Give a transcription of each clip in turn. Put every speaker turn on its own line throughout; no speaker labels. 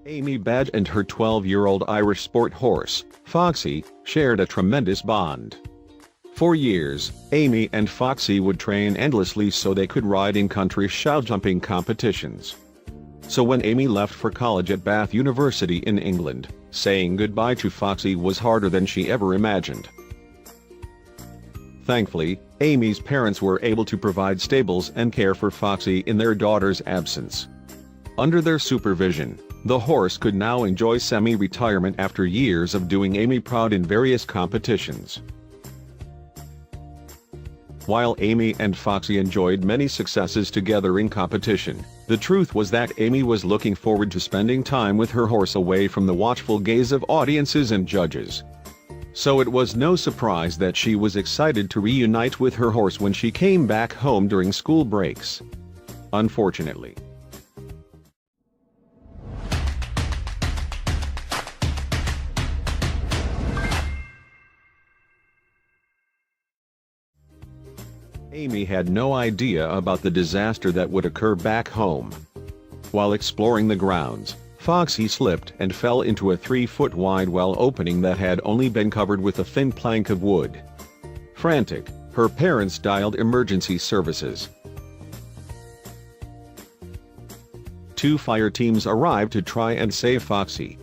Amy Badge and her 12-year-old Irish sport horse, Foxy, shared a tremendous bond. For years, Amy and Foxy would train endlessly so they could ride in country show jumping competitions. So when Amy left for college at Bath University in England, saying goodbye to Foxy was harder than she ever imagined. Thankfully, Amy's parents were able to provide stables and care for Foxy in their daughter's absence. Under their supervision, the horse could now enjoy semi-retirement after years of doing Amy proud in various competitions. While Amy and Foxy enjoyed many successes together in competition, the truth was that Amy was looking forward to spending time with her horse away from the watchful gaze of audiences and judges. So it was no surprise that she was excited to reunite with her horse when she came back home during school breaks. Unfortunately, Amy had no idea about the disaster that would occur back home. While exploring the grounds, Foxy slipped and fell into a 3-foot-wide well opening that had only been covered with a thin plank of wood. Frantic, her parents dialed emergency services. 2 fire teams arrived to try and save Foxy.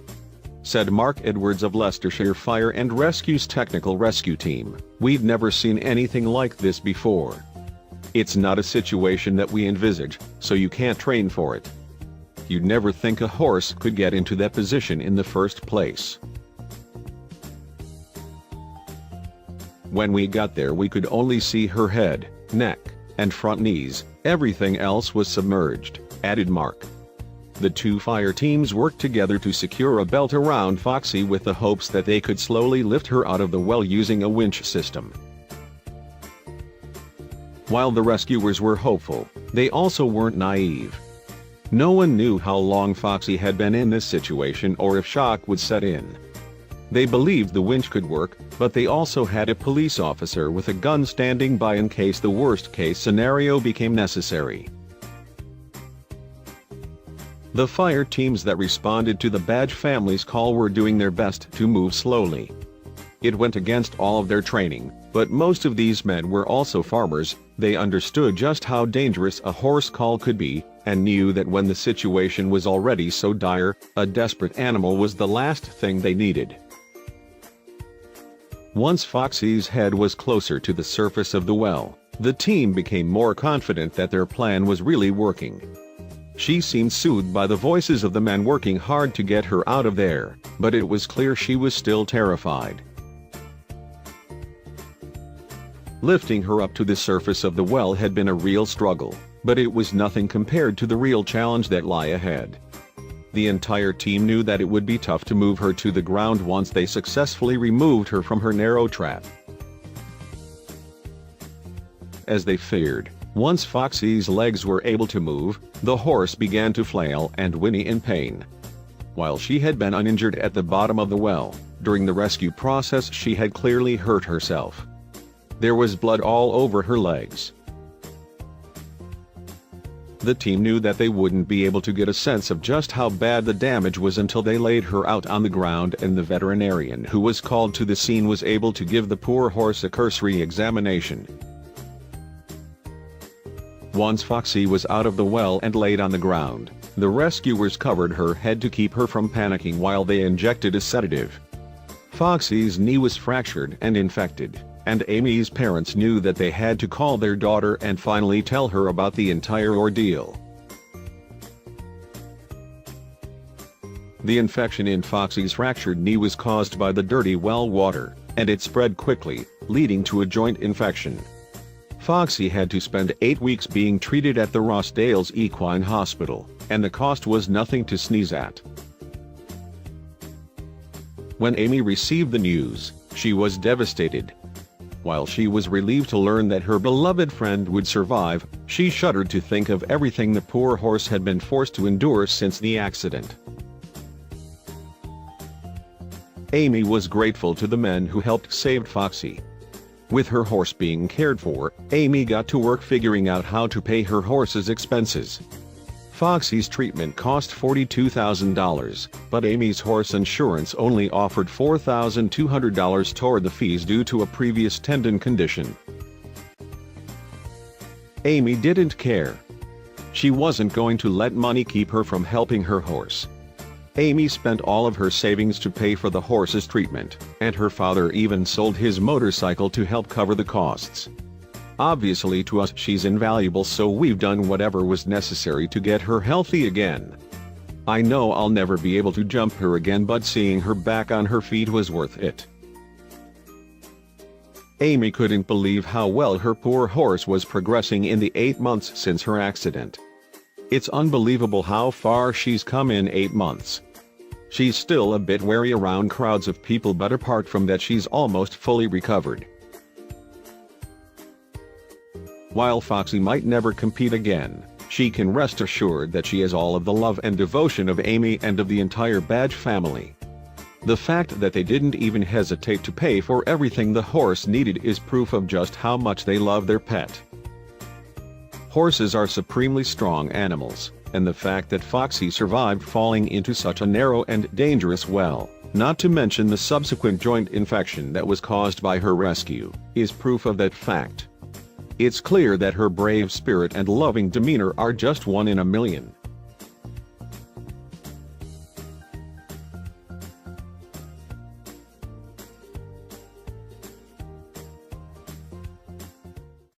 Said Mark Edwards of Leicestershire Fire and Rescue's Technical Rescue Team, "We'd never seen anything like this before. It's not a situation that we envisage, so you can't train for it. You'd never think a horse could get into that position in the first place. When we got there we could only see her head, neck, and front knees, everything else was submerged," added Mark. The 2 fire teams worked together to secure a belt around Foxy with the hopes that they could slowly lift her out of the well using a winch system. While the rescuers were hopeful, they also weren't naive. No one knew how long Foxy had been in this situation or if shock would set in. They believed the winch could work, but they also had a police officer with a gun standing by in case the worst-case scenario became necessary. The fire teams that responded to the Badge family's call were doing their best to move slowly. It went against all of their training, but most of these men were also farmers. They understood just how dangerous a horse call could be, and knew that when the situation was already so dire, a desperate animal was the last thing they needed. Once Foxy's head was closer to the surface of the well, the team became more confident that their plan was really working. She seemed soothed by the voices of the men working hard to get her out of there, but it was clear she was still terrified. Lifting her up to the surface of the well had been a real struggle, but it was nothing compared to the real challenge that lay ahead. The entire team knew that it would be tough to move her to the ground once they successfully removed her from her narrow trap. As they feared, once Foxy's legs were able to move, the horse began to flail and whinny in pain. While she had been uninjured at the bottom of the well, during the rescue process she had clearly hurt herself. There was blood all over her legs. The team knew that they wouldn't be able to get a sense of just how bad the damage was until they laid her out on the ground and the veterinarian who was called to the scene was able to give the poor horse a cursory examination. Once Foxy was out of the well and laid on the ground, the rescuers covered her head to keep her from panicking while they injected a sedative. Foxy's knee was fractured and infected, and Amy's parents knew that they had to call their daughter and finally tell her about the entire ordeal. The infection in Foxy's fractured knee was caused by the dirty well water, and it spread quickly, leading to a joint infection. Foxy had to spend 8 weeks being treated at the Rossdales Equine Hospital, and the cost was nothing to sneeze at. When Amy received the news, she was devastated. While she was relieved to learn that her beloved friend would survive, she shuddered to think of everything the poor horse had been forced to endure since the accident. Amy was grateful to the men who helped save Foxy. With her horse being cared for, Amy got to work figuring out how to pay her horse's expenses. Foxy's treatment cost $42,000, but Amy's horse insurance only offered $4,200 toward the fees due to a previous tendon condition. Amy didn't care. She wasn't going to let money keep her from helping her horse. Amy spent all of her savings to pay for the horse's treatment, and her father even sold his motorcycle to help cover the costs. Obviously to us she's invaluable, so we've done whatever was necessary to get her healthy again. I know I'll never be able to jump her again, but seeing her back on her feet was worth it. Amy couldn't believe how well her poor horse was progressing in the 8 months since her accident. It's unbelievable how far she's come in 8 months. She's still a bit wary around crowds of people, but apart from that she's almost fully recovered. While Foxy might never compete again, she can rest assured that she has all of the love and devotion of Amy and of the entire Badge family. The fact that they didn't even hesitate to pay for everything the horse needed is proof of just how much they love their pet. Horses are supremely strong animals, and the fact that Foxy survived falling into such a narrow and dangerous well, not to mention the subsequent joint infection that was caused by her rescue, is proof of that fact. It's clear that her brave spirit and loving demeanor are just one in a million.